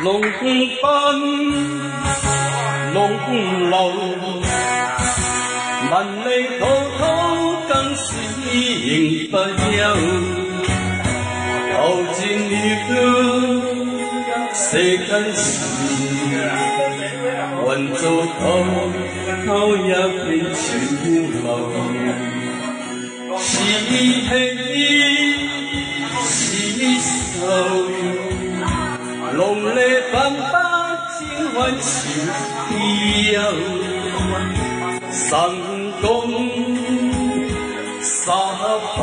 龍奔龍流，萬里滔滔更是仍不休。後戰了世間事，雲做滔一片潮流。是喜是愁，濃烈斑斑千萬潮悠，神功沙皮，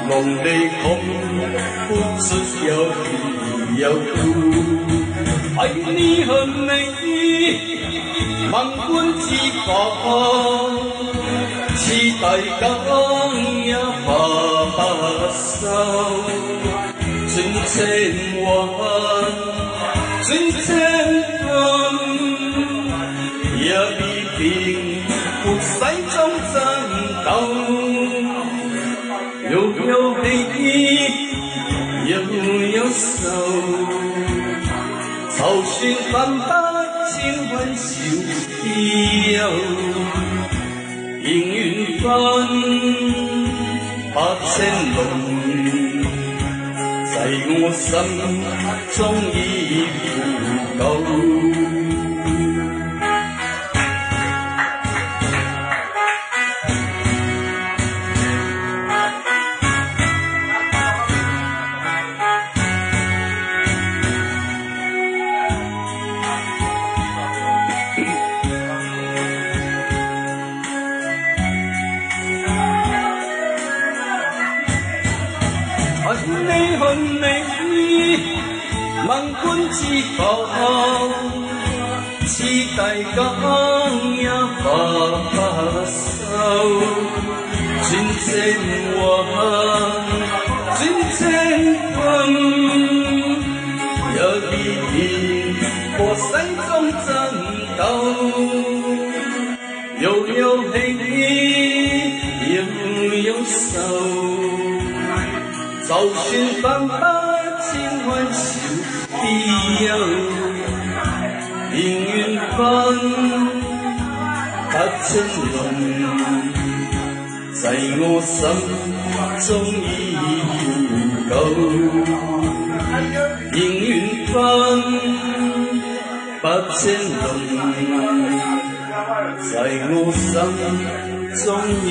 濃烈空呼出有愛你很美，萬觀之國，期待更也發售。盡情玩，盡情分，也必定活世中爭鬥。有喜，有愁，愁算萬百千萬潮悠。迎緣分百千龍，在我心中已腐朽。很美，萬觀之國，期待更也發售。盡情玩，盡情分，也必定和世中爭鬥。有喜，有愁。就算萬百千萬潮悠，迎緣分百千龍，在我心中已腐朽。迎緣分百千龍，在我心中已